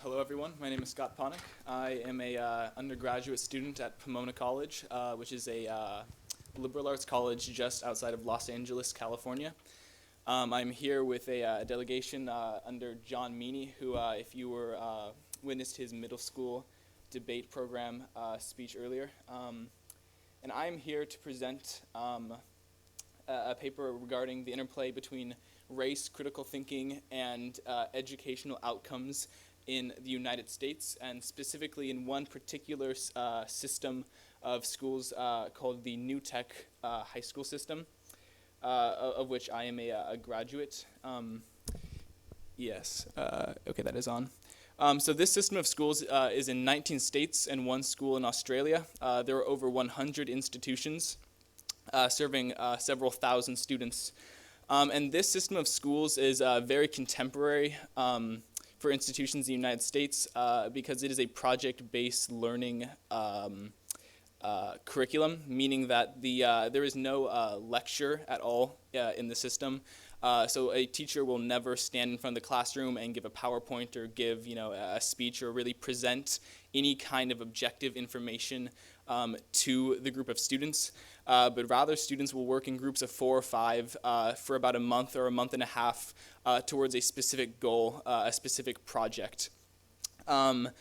Hello everyone. My name is Scott Panek. I am a undergraduate student at Pomona College, which is a liberal arts college just outside of Los Angeles, California. I'm here with a delegation under John Meany, who, if you were witnessed his middle school debate program speech earlier, and I'm here to present a paper regarding the interplay between race, critical thinking, and educational outcomes in the United States, and specifically in one particular system of schools called the New Tech high school system, of which I am a graduate. That is on. So this system of schools is in 19 states and one school in Australia. There are over 100 institutions serving several thousand students. And this system of schools is very contemporary for institutions in the United States because it is a project-based learning curriculum, meaning that there is no lecture at all in the system. So a teacher will never stand in front of the classroom and give a PowerPoint or give a speech or really present any kind of objective information to the group of students. But rather students will work in groups of 4 or 5 for about a month or a month and a half towards a specific goal, a specific project. And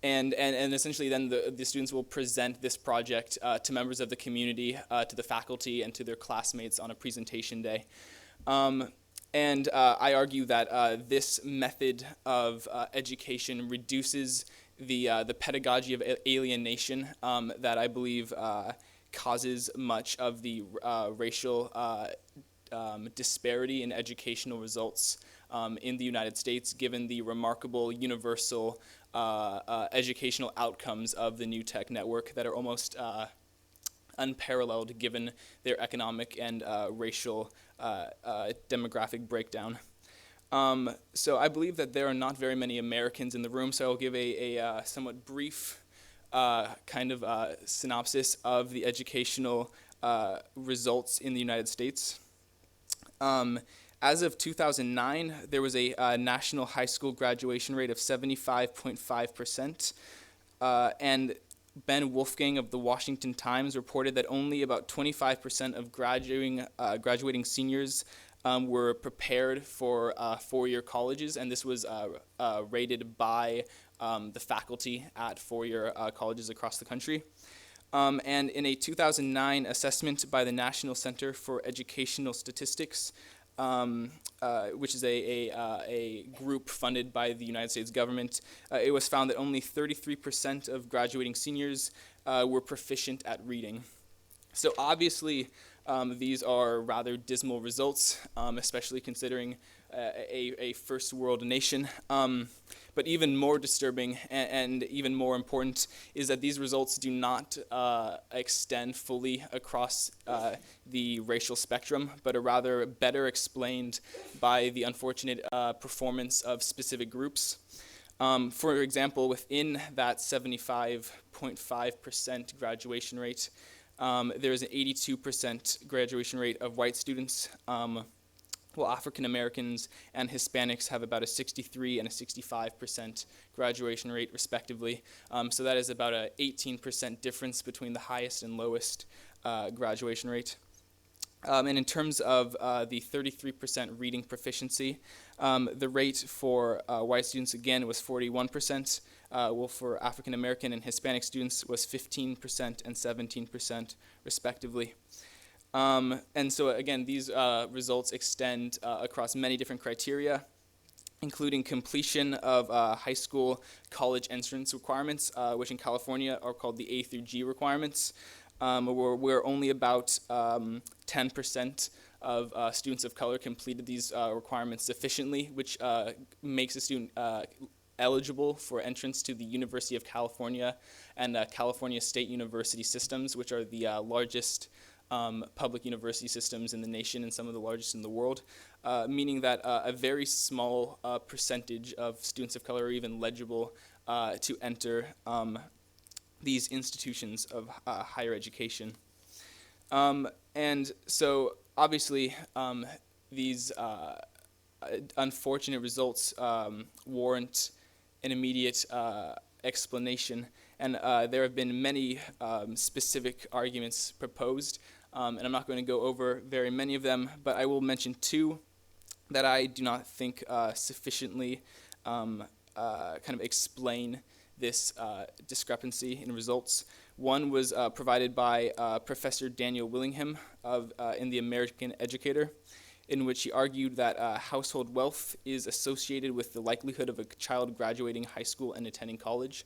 essentially then the students will present this project to members of the community, to the faculty, and to their classmates on a presentation day. I argue that this method of education reduces the pedagogy of alienation that I believe causes much of the racial disparity in educational results in the United States, given the remarkable universal educational outcomes of the New Tech network that are almost unparalleled given their economic and racial demographic breakdown. So I believe that there are not very many Americans in the room, so I'll give a somewhat brief synopsis of the educational results in the United States. As of 2009, there was a national high school graduation rate of 75.5%, and Ben Wolfgang of the Washington Times reported that only about 25% of graduating seniors were prepared for 4-year colleges, and this was rated by the faculty at 4-year colleges across the country. And in a 2009 assessment by the National Center for Educational Statistics, which is a group funded by the United States government, it was found that only 33% of graduating seniors were proficient at reading. So obviously, these are rather dismal results, especially considering a first world nation. But even more disturbing and even more important is that these results do not extend fully across the racial spectrum, but are rather better explained by the unfortunate performance of specific groups. For example, within that 75.5% graduation rate, there is an 82% graduation rate of white students, while African Americans and Hispanics have about a 63 and a 65% graduation rate, respectively. So that is about an 18% difference between the highest and lowest graduation rate. And in terms of the 33% reading proficiency, the rate for white students, again, was 41%, while for African American and Hispanic students was 15% and 17%, respectively. And so, again, these results extend across many different criteria, including completion of high school college entrance requirements, which in California are called the A through G requirements, where only about 10% of students of color completed these requirements sufficiently, which makes a student eligible for entrance to the University of California and California State University systems, which are the largest public university systems in the nation and some of the largest in the world, meaning that a very small percentage of students of color are even legible to enter these institutions of higher education. And so obviously these unfortunate results warrant an immediate explanation. And there have been many specific arguments proposed, and I'm not going to go over very many of them, but I will mention two that I do not think sufficiently kind of explain this discrepancy in results. One was provided by Professor Daniel Willingham in The American Educator, in which he argued that household wealth is associated with the likelihood of a child graduating high school and attending college.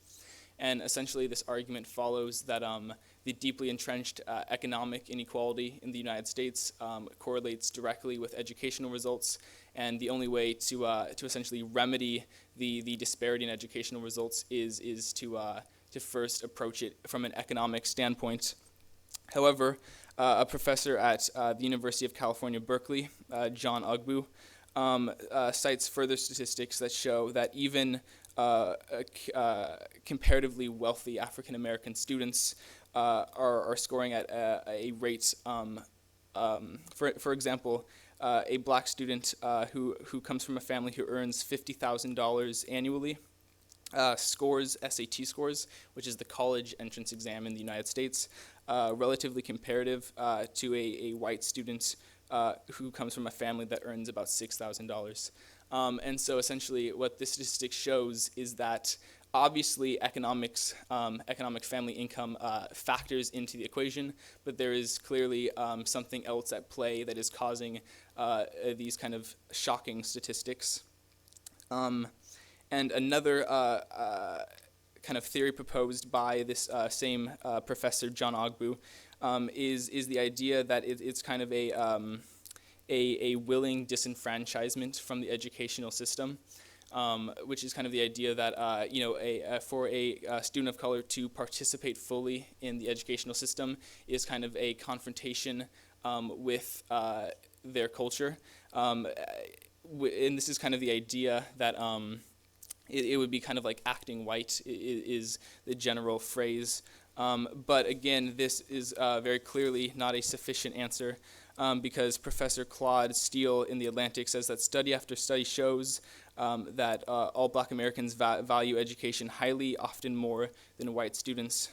And essentially this argument follows that the deeply entrenched economic inequality in the United States correlates directly with educational results, and the only way to essentially remedy the disparity in educational results is to first approach it from an economic standpoint. However, a professor at the University of California, Berkeley, John Ugbu, cites further statistics that show that even comparatively wealthy African American students are scoring at a rate. For example, a black student who comes from a family who earns $50,000 annually scores SAT scores, which is the college entrance exam in the United States, relatively comparative to a white student who comes from a family that earns about $6,000. And so essentially what this statistic shows is that obviously economic family income factors into the equation, but there is clearly something else at play that is causing these kind of shocking statistics. And another kind of theory proposed by this same professor, John Ogbu, is the idea that it's kind of a willing disenfranchisement from the educational system, which is kind of the idea that for a student of color to participate fully in the educational system is kind of a confrontation with their culture, and this is kind of the idea that it would be kind of like acting white is the general phrase. But again, this is very clearly not a sufficient answer because Professor Claude Steele in The Atlantic says that study after study shows that all black Americans value education highly, often more than white students,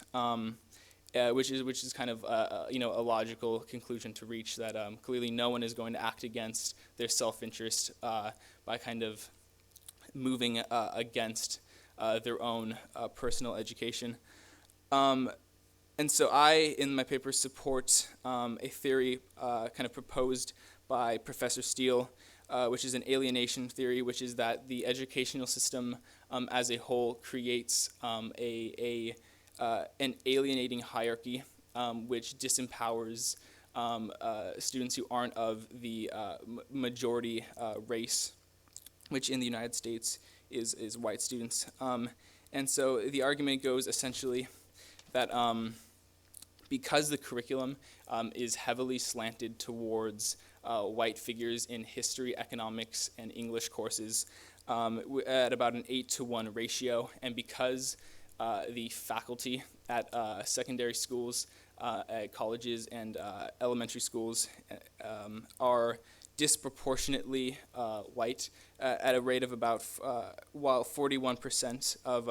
which is kind of a logical conclusion to reach, that clearly no one is going to act against their self-interest by kind of moving against their own personal education. And so I, in my paper, support a theory kind of proposed by Professor Steele, which is an alienation theory, which is that the educational system as a whole creates an alienating hierarchy which disempowers students who aren't of the majority race, which in the United States is white students. And so the argument goes essentially that because the curriculum is heavily slanted towards white figures in history, economics, and English courses at about an 8-to-1 ratio, and because the faculty at secondary schools, at colleges, and elementary schools are disproportionately white at a rate of about, while 41% of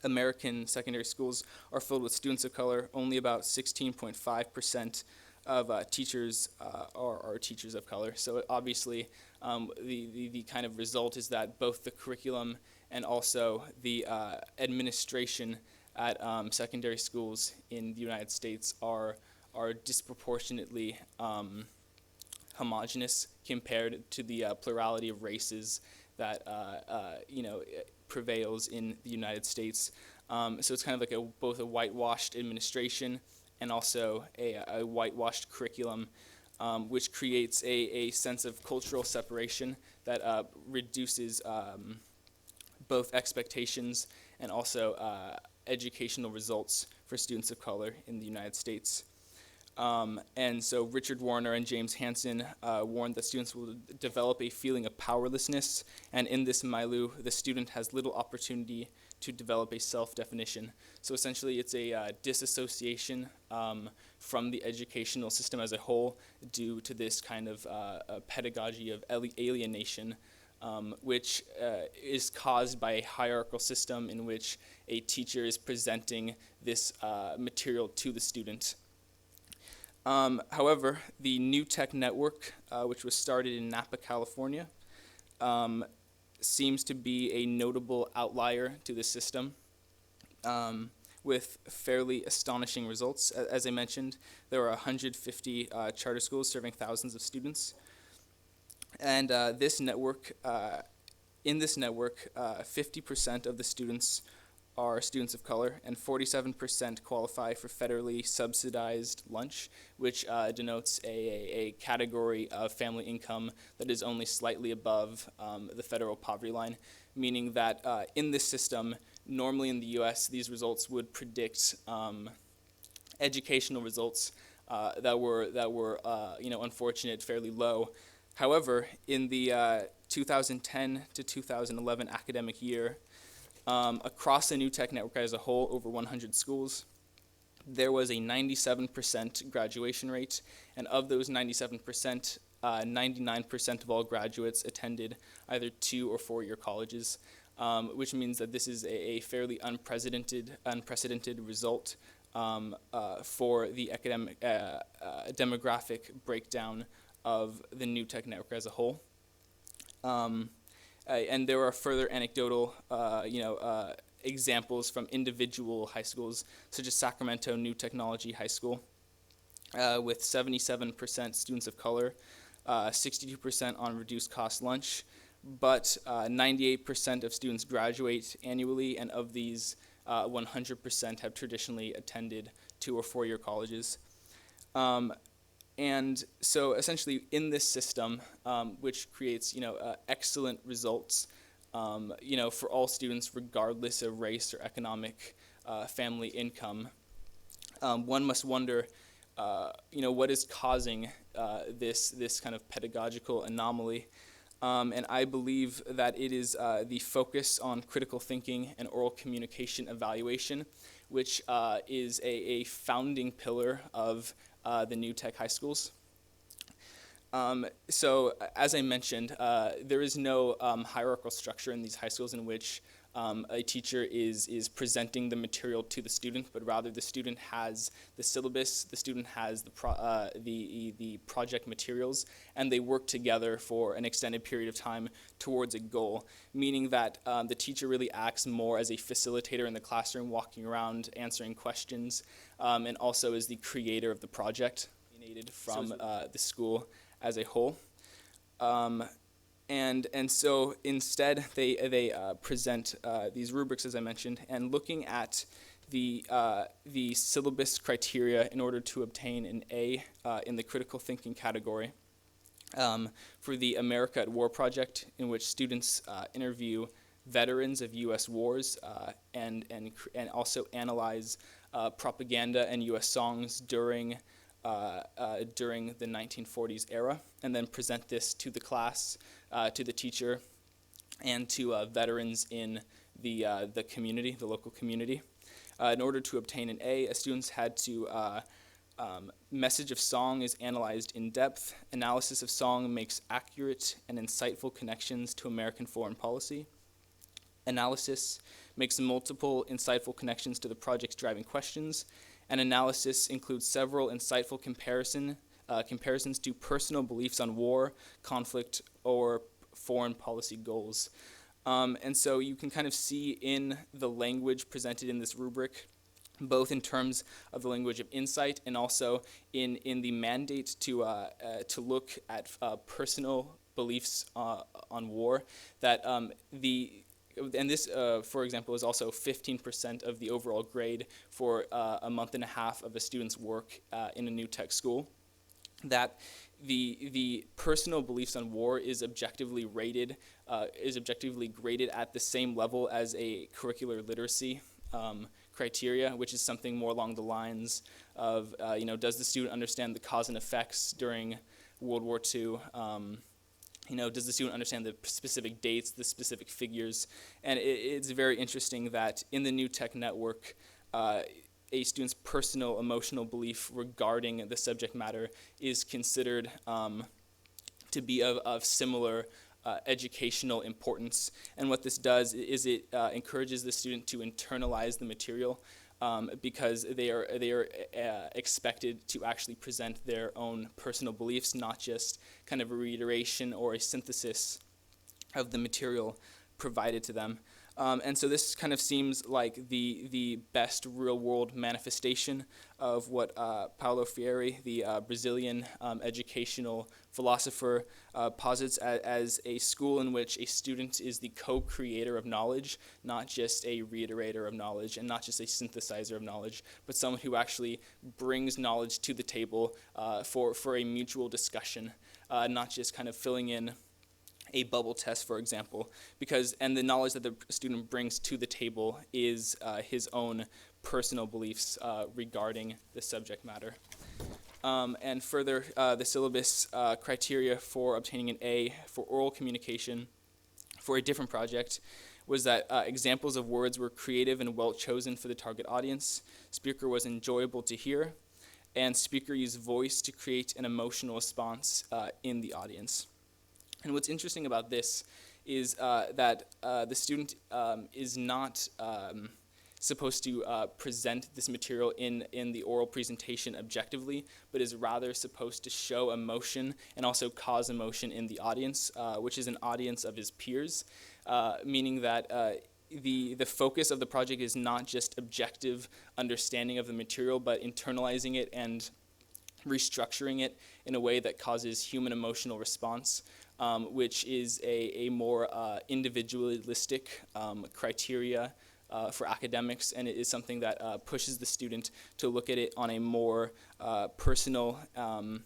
American secondary schools are filled with students of color, only about 16.5% of teachers are teachers of color. So obviously the kind of result is that both the curriculum and also the administration at secondary schools in the United States are disproportionately homogenous compared to the plurality of races that prevails in the United States. So it's kind of like both a whitewashed administration and also a whitewashed curriculum, which creates a sense of cultural separation that reduces both expectations and also educational results for students of color in the United States. And so Richard Warner and James Hansen warned that students will develop a feeling of powerlessness, and in this milieu, the student has little opportunity to develop a self-definition. So essentially, it's a disassociation from the educational system as a whole due to this kind of pedagogy of alienation, which is caused by a hierarchical system in which a teacher is presenting this material to the student. However, the New Tech Network, which was started in Napa, California, seems to be a notable outlier to the system, with fairly astonishing results. As I mentioned, there are 150 charter schools serving thousands of students. And this network, in this network, 50% of the students are students of color, and 47% qualify for federally subsidized lunch, which denotes a category of family income that is only slightly above the federal poverty line, meaning that in this system, normally in the U.S., these results would predict educational results that were unfortunate, fairly low. However, in the 2010 to 2011 academic year, across the New Tech Network as a whole, over 100 schools, there was a 97% graduation rate, and of those 97%, 99% of all graduates attended either 2- or 4-year colleges, which means that this is a fairly unprecedented result for the academic demographic breakdown of the New Tech Network as a whole. And there are further anecdotal, examples from individual high schools, such as Sacramento New Technology High School, with 77% students of color, 62% on reduced cost lunch, but 98% of students graduate annually, and of these, 100% have traditionally attended 2- or 4-year colleges. And so essentially in this system, which creates, excellent results, for all students regardless of race or economic family income, one must wonder, what is causing this kind of pedagogical anomaly. And I believe that it is the focus on critical thinking and oral communication evaluation, which is a founding pillar of the New Tech high schools. So as I mentioned, there is no hierarchical structure in these high schools in which a teacher is presenting the material to the student, but rather the student has the syllabus, the student has the project materials, and they work together for an extended period of time towards a goal, meaning that the teacher really acts more as a facilitator in the classroom, walking around, answering questions, and also is the creator of the project from the school as a whole. And so instead they present these rubrics, as I mentioned, and looking at the syllabus criteria in order to obtain an A in the critical thinking category for the America at War project, in which students interview veterans of U.S. wars and also analyze propaganda and U.S. songs during the 1940s era, and then present this to the class, to the teacher, and to veterans in the community, the local community. In order to obtain an A, students had to message of song is analyzed in depth. Analysis of song makes accurate and insightful connections to American foreign policy. Analysis makes multiple insightful connections to the project's driving questions. And analysis includes several insightful comparisons to personal beliefs on war, conflict, or foreign policy goals. And so you can kind of see in the language presented in this rubric, both in terms of the language of insight and also in the mandate to look at personal beliefs on war, that and this, for example, is also 15% of the overall grade for a month and a half of a student's work in a New Tech school. That the personal beliefs on war is objectively graded at the same level as a curricular literacy criteria, which is something more along the lines of, does the student understand the cause and effects during World War II? Does the student understand the specific dates, the specific figures? And it's very interesting that in the New Tech Network, a student's personal emotional belief regarding the subject matter is considered to be of similar educational importance. And what this does is it encourages the student to internalize the material because they are expected to actually present their own personal beliefs, not just kind of a reiteration or a synthesis of the material provided to them. And so this kind of seems like the best real-world manifestation of what Paulo Freire, the Brazilian educational philosopher, posits as a school in which a student is the co-creator of knowledge, not just a reiterator of knowledge and not just a synthesizer of knowledge, but someone who actually brings knowledge to the table for a mutual discussion, not just kind of filling in a bubble test, for example, and the knowledge that the student brings to the table is his own personal beliefs regarding the subject matter. And further, the syllabus criteria for obtaining an A for oral communication for a different project was that examples of words were creative and well chosen for the target audience, speaker was enjoyable to hear, and speaker used voice to create an emotional response in the audience. And what's interesting about this is that the student is not supposed to present this material in the oral presentation objectively, but is rather supposed to show emotion and also cause emotion in the audience, which is an audience of his peers, meaning that the focus of the project is not just objective understanding of the material, but internalizing it and restructuring it in a way that causes human emotional response, which is a more individualistic criteria for academics, and it is something that pushes the student to look at it on a more personal and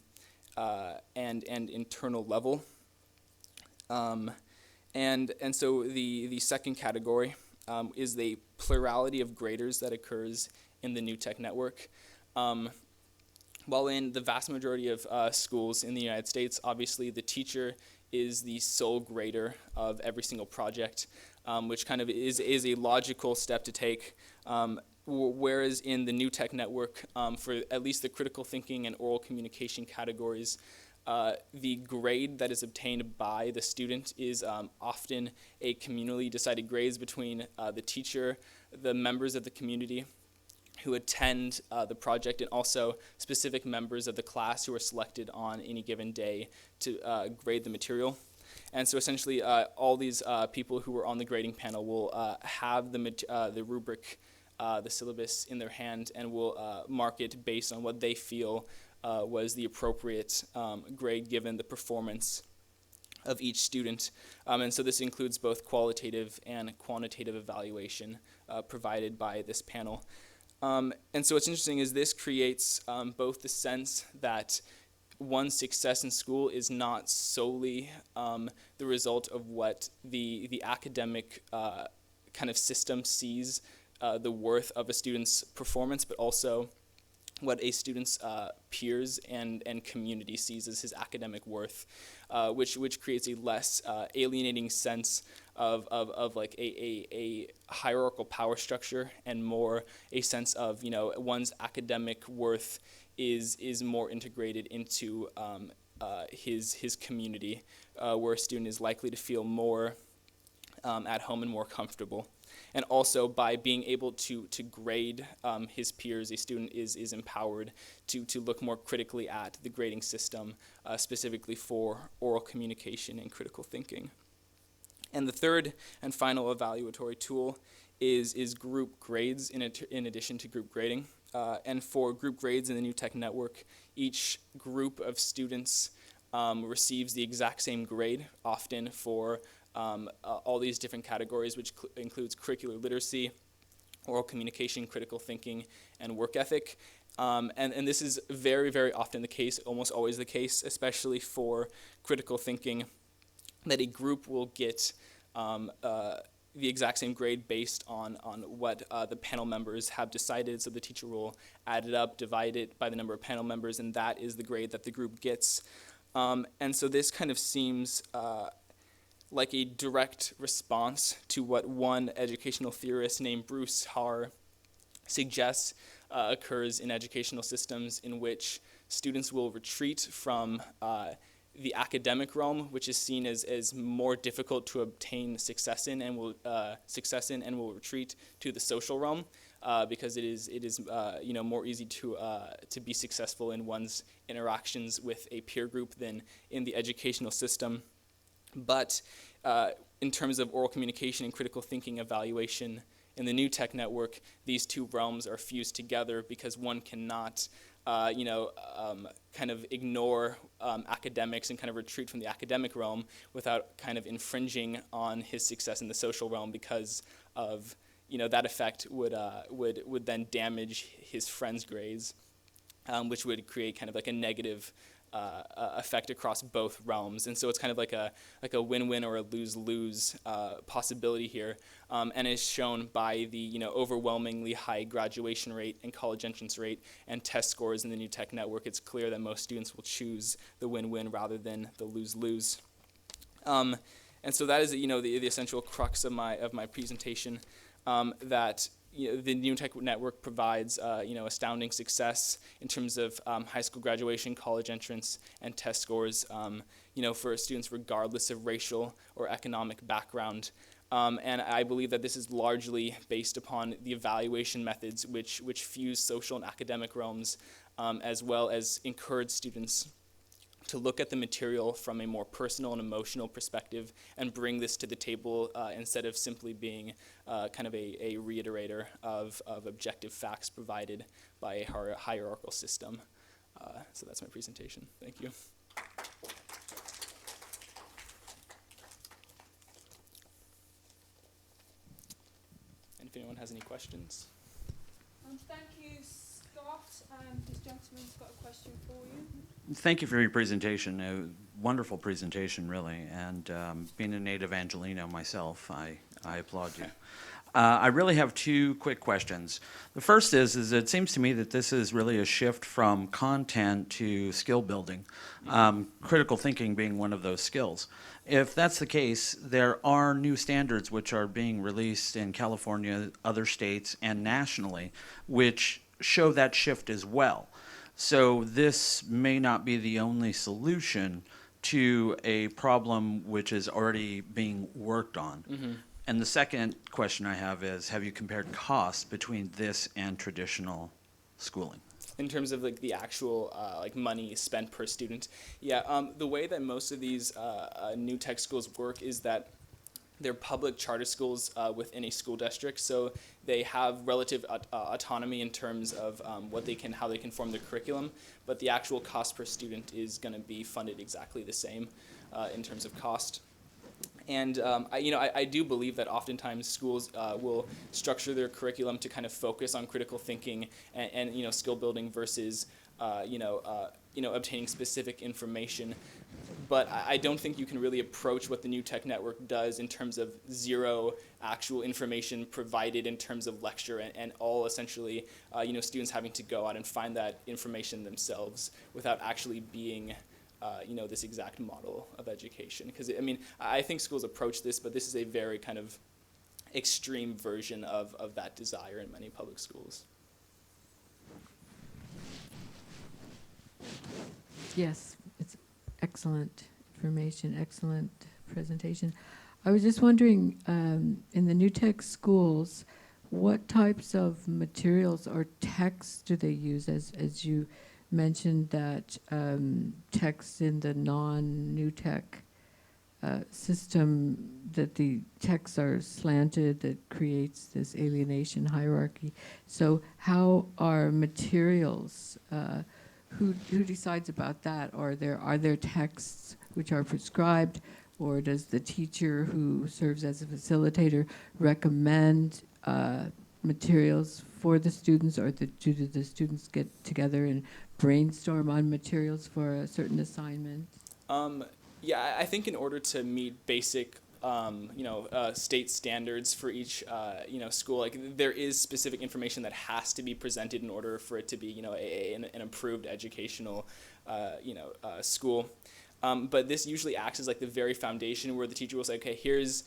internal level. And so the second category is the plurality of graders that occurs in the New Tech Network. While in the vast majority of schools in the United States, obviously the teacher is the sole grader of every single project, which kind of is a logical step to take. Whereas in the New Tech Network, for at least the critical thinking and oral communication categories, the grade that is obtained by the student is often a communally decided grades between the teacher, the members of the community who attend the project, and also specific members of the class who are selected on any given day to grade the material. And so essentially all these people who are on the grading panel will have the rubric, the syllabus in their hand, and will mark it based on what they feel was the appropriate grade given the performance of each student. And so this includes both qualitative and quantitative evaluation provided by this panel. And so what's interesting is this creates both the sense that one's success in school is not solely the result of what the academic kind of system sees the worth of a student's performance, but also what a student's peers and community sees as his academic worth, which creates a less alienating sense of like a hierarchical power structure, and more a sense of one's academic worth is more integrated into his community, where a student is likely to feel more at home and more comfortable. And also by being able to grade his peers, a student is empowered to look more critically at the grading system, specifically for oral communication and critical thinking. And the third and final evaluatory tool is group grades in addition to group grading. And for group grades in the New Tech Network, each group of students receives the exact same grade, often for all these different categories, which includes curricular literacy, oral communication, critical thinking, and work ethic. And this is very, very often the case, almost always the case, especially for critical thinking, that a group will get the exact same grade based on what the panel members have decided. So the teacher will add it up, divide it by the number of panel members, and that is the grade that the group gets. And so this kind of seems like a direct response to what one educational theorist named Bruce Haar suggests occurs in educational systems, in which students will retreat from the academic realm, which is seen as more difficult to obtain success in, and will retreat to the social realm, because it is more easy to be successful in one's interactions with a peer group than in the educational system. But in terms of oral communication and critical thinking evaluation in the new tech network, these two realms are fused together, because one cannot kind of ignore academics and kind of retreat from the academic realm without kind of infringing on his success in the social realm, because of that effect would then damage his friends' grades, which would create kind of like a negative effect across both realms. And so it's kind of like a win-win or a lose-lose possibility here, and is shown by the overwhelmingly high graduation rate and college entrance rate and test scores in the new tech network. It's clear that most students will choose the win-win rather than the lose-lose. And so that is the essential crux of my presentation, that the new tech network provides astounding success in terms of high school graduation, college entrance, and test scores for students regardless of racial or economic background. And I believe that this is largely based upon the evaluation methods which fuse social and academic realms, as well as encourage students to look at the material from a more personal and emotional perspective and bring this to the table, instead of simply being kind of a reiterator of objective facts provided by a hierarchical system. So that's my presentation. Thank you. And if anyone has any questions. Thank you, Scott. This gentleman's got a question for you. Thank you for your presentation. A wonderful presentation, really. And being a native Angelino myself, I applaud you. I really have two quick questions. The first is it seems to me that this is really a shift from content to skill building, critical thinking being one of those skills. If that's the case, there are new standards which are being released in California, other states, and nationally, which show that shift as well. So this may not be the only solution to a problem which is already being worked on. Mm-hmm. And the second question I have is, have you compared costs between this and traditional schooling? In terms of like the actual money spent per student, the way that most of these new tech schools work is that they're public charter schools within a school district, so they have relative autonomy in terms of how they can form their curriculum, but the actual cost per student is going to be funded exactly the same in terms of cost. And I do believe that oftentimes schools will structure their curriculum to kind of focus on critical thinking and skill building versus obtaining specific information. But I don't think you can really approach what the new tech network does in terms of zero actual information provided in terms of lecture and all essentially students having to go out and find that information themselves without actually being this exact model of education. Because I think schools approach this, but this is a very kind of extreme version of that desire in many public schools. Yes, it's excellent information, excellent presentation. I was just wondering, in the new tech schools, what types of materials or texts do they use? As you mentioned that texts in the non-new tech system, that the texts are slanted, that creates this alienation hierarchy. So how are materials, who decides about that? Or are there texts which are prescribed, or does the teacher who serves as a facilitator recommend materials for the students, or do the students get together and brainstorm on materials for a certain assignment? I think in order to meet basic state standards for each, school. Like there is specific information that has to be presented in order for it to be, an approved educational, school. But this usually acts as like the very foundation where the teacher will say, okay, here's,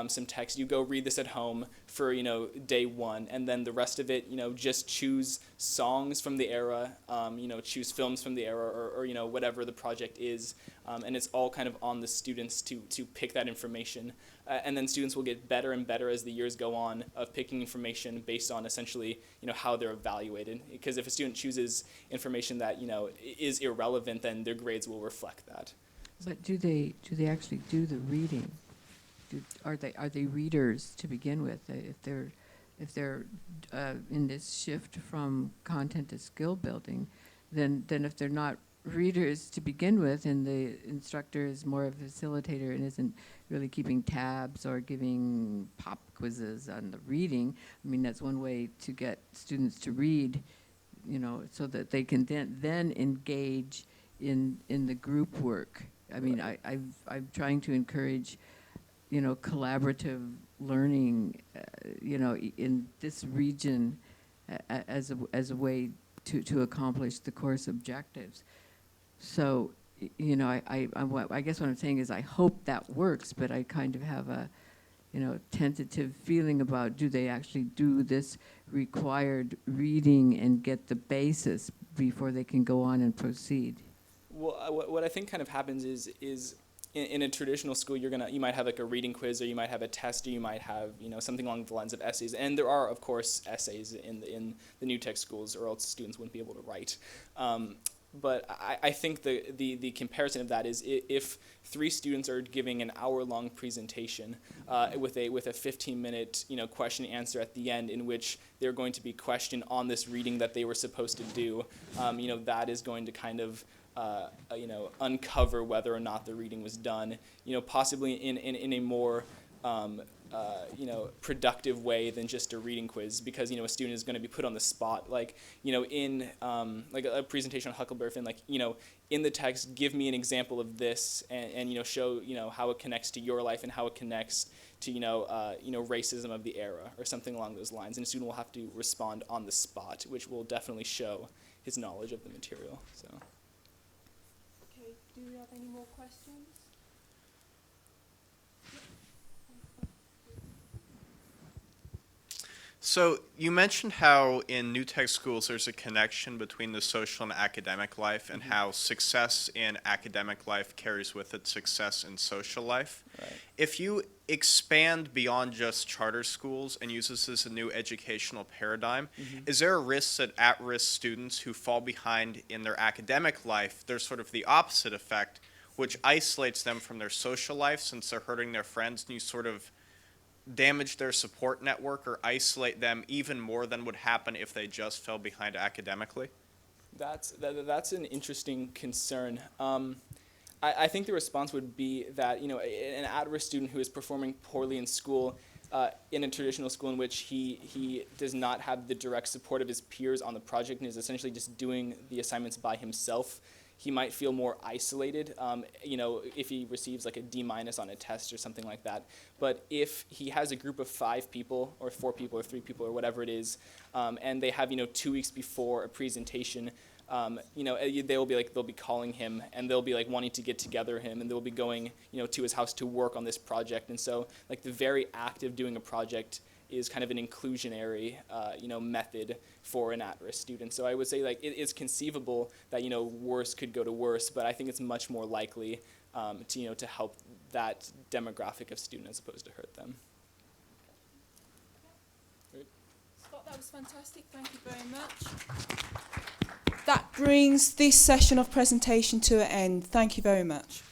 some text, you go read this at home for, day one, and then the rest of it, just choose songs from the era, choose films from the era, or whatever the project is, and it's all kind of on the students to pick that information. And then students will get better and better as the years go on of picking information based on essentially, how they're evaluated. Because if a student chooses information that, is irrelevant, then their grades will reflect that. But do they actually do the reading? Are they readers to begin with? If they're in this shift from content to skill building, then if they're not readers to begin with, and the instructor is more of a facilitator and isn't really keeping tabs or giving pop quizzes on the reading, I mean, that's one way to get students to read, so that they can then engage in the group work. I mean, I'm trying to encourage, collaborative learning, in this region as a way to accomplish the course objectives. So, I guess what I'm saying is I hope that works, but I kind of have a, tentative feeling about, do they actually do this required reading and get the basis before they can go on and proceed? Well, what I think kind of happens is in a traditional school, you might have like a reading quiz, or you might have a test, or you might have something along the lines of essays. And there are, of course, essays in the new tech schools, or else students wouldn't be able to write. But I think the comparison of that is if 3 students are giving an hour-long presentation with a 15-minute question and answer at the end, in which they're going to be questioned on this reading that they were supposed to do, that is going to kind of uncover whether or not the reading was done, possibly in a more productive way than just a reading quiz, because a student is going to be put on the spot, like in like a presentation on Huckleberry Finn, like in the text, give me an example of this, and show how it connects to your life and how it connects to racism of the era, or something along those lines, and a student will have to respond on the spot, which will definitely show his knowledge of the material. So. Okay, do we have any more questions? So you mentioned how in new tech schools there's a connection between the social and academic life, and how success in academic life carries with it success in social life. Right. If you expand beyond just charter schools and use this as a new educational paradigm, is there a risk that at-risk students who fall behind in their academic life, there's sort of the opposite effect, which isolates them from their social life since they're hurting their friends, and you sort of damage their support network or isolate them even more than would happen if they just fell behind academically? That's an interesting concern. I think the response would be that an at-risk student who is performing poorly in school, in a traditional school in which he does not have the direct support of his peers on the project and is essentially just doing the assignments by himself, he might feel more isolated, if he receives like a D- on a test or something like that. But if he has a group of 5 people or 4 people or 3 people or whatever it is, and they have 2 weeks before a presentation, they'll be calling him, and they'll be like wanting to get together him, and they'll be going to his house to work on this project. And so like the very act of doing a project is kind of an inclusionary, method for an at-risk student. So I would say like it's conceivable that worse could go to worse, but I think it's much more likely to help that demographic of student as opposed to hurt them. Great. Scott, that was fantastic. Thank you very much. That brings this session of presentation to an end. Thank you very much.